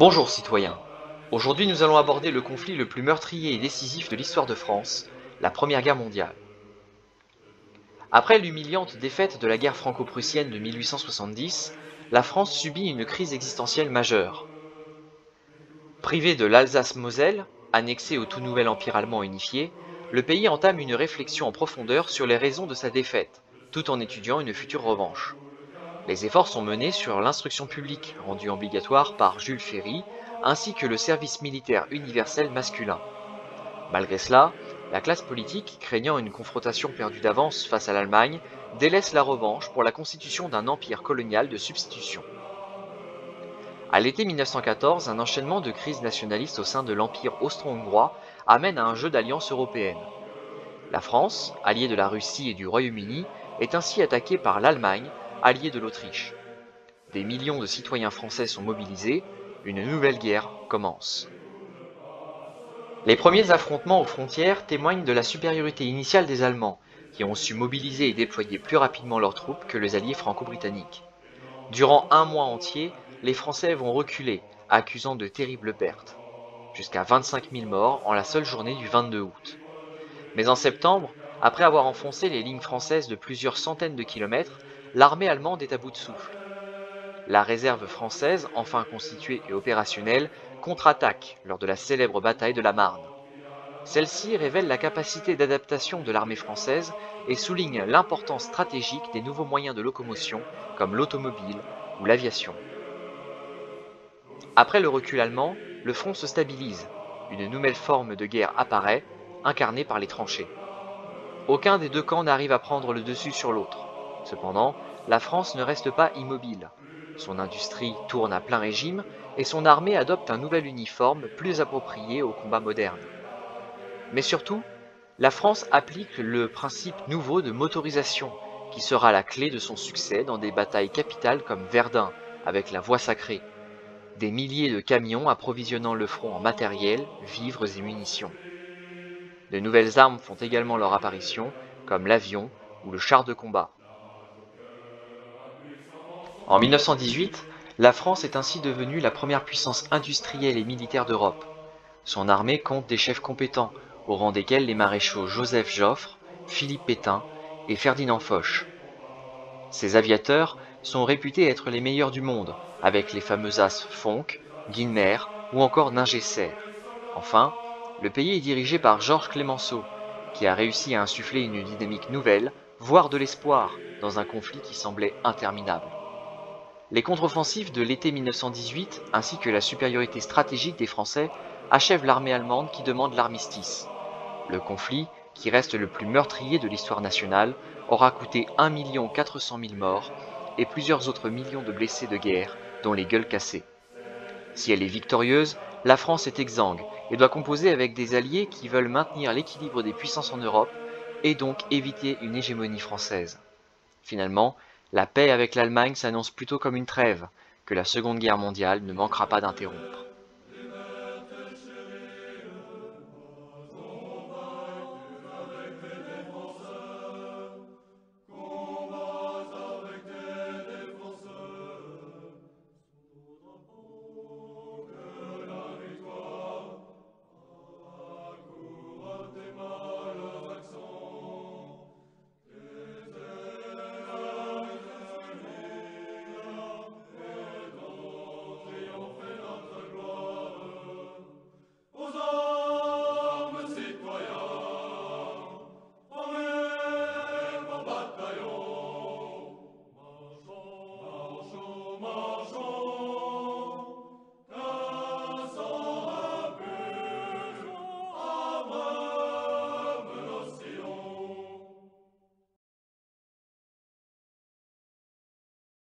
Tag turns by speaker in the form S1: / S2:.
S1: Bonjour citoyens. Aujourd'hui nous allons aborder le conflit le plus meurtrier et décisif de l'histoire de France, la Première Guerre mondiale. Après l'humiliante défaite de la guerre franco-prussienne de 1870, la France subit une crise existentielle majeure. Privé de l'Alsace-Moselle, annexé au tout nouvel empire allemand unifié, le pays entame une réflexion en profondeur sur les raisons de sa défaite, tout en étudiant une future revanche. Les efforts sont menés sur l'instruction publique, rendue obligatoire par Jules Ferry, ainsi que le service militaire universel masculin. Malgré cela, la classe politique, craignant une confrontation perdue d'avance face à l'Allemagne, délaisse la revanche pour la constitution d'un empire colonial de substitution. À l'été 1914, un enchaînement de crises nationalistes au sein de l'empire austro-hongrois amène à un jeu d'alliances européennes. La France, alliée de la Russie et du Royaume-Uni, est ainsi attaquée par l'Allemagne, alliée de l'Autriche. Des millions de citoyens français sont mobilisés, une nouvelle guerre commence. Les premiers affrontements aux frontières témoignent de la supériorité initiale des Allemands, qui ont su mobiliser et déployer plus rapidement leurs troupes que les alliés franco-britanniques. Durant un mois entier, les Français vont reculer, accusant de terribles pertes, jusqu'à 25 000 morts en la seule journée du 22 août. Mais en septembre, après avoir enfoncé les lignes françaises de plusieurs centaines de kilomètres, l'armée allemande est à bout de souffle. La réserve française, enfin constituée et opérationnelle, contre-attaque lors de la célèbre bataille de la Marne. Celle-ci révèle la capacité d'adaptation de l'armée française et souligne l'importance stratégique des nouveaux moyens de locomotion comme l'automobile ou l'aviation. Après le recul allemand, le front se stabilise. Une nouvelle forme de guerre apparaît, incarnée par les tranchées. Aucun des deux camps n'arrive à prendre le dessus sur l'autre. Cependant, la France ne reste pas immobile. Son industrie tourne à plein régime et son armée adopte un nouvel uniforme plus approprié au combat moderne. Mais surtout, la France applique le principe nouveau de motorisation, qui sera la clé de son succès dans des batailles capitales comme Verdun, avec la Voie sacrée. Des milliers de camions approvisionnant le front en matériel, vivres et munitions. De nouvelles armes font également leur apparition, comme l'avion ou le char de combat. En 1918, la France est ainsi devenue la première puissance industrielle et militaire d'Europe. Son armée compte des chefs compétents, au rang desquels les maréchaux Joseph Joffre, Philippe Pétain et Ferdinand Foch. Ces aviateurs sont réputés être les meilleurs du monde, avec les fameux as Fonck, Guynemer ou encore Ningesser. Enfin, le pays est dirigé par Georges Clemenceau, qui a réussi à insuffler une dynamique nouvelle, voire de l'espoir, dans un conflit qui semblait interminable. Les contre-offensives de l'été 1918, ainsi que la supériorité stratégique des Français, achèvent l'armée allemande qui demande l'armistice. Le conflit, qui reste le plus meurtrier de l'histoire nationale, aura coûté 1 400 000 morts et plusieurs autres millions de blessés de guerre, dont les gueules cassées. Si elle est victorieuse, la France est exsangue et doit composer avec des alliés qui veulent maintenir l'équilibre des puissances en Europe et donc éviter une hégémonie française. Finalement, la paix avec l'Allemagne s'annonce plutôt comme une trêve, que la Seconde Guerre mondiale ne manquera pas d'interrompre.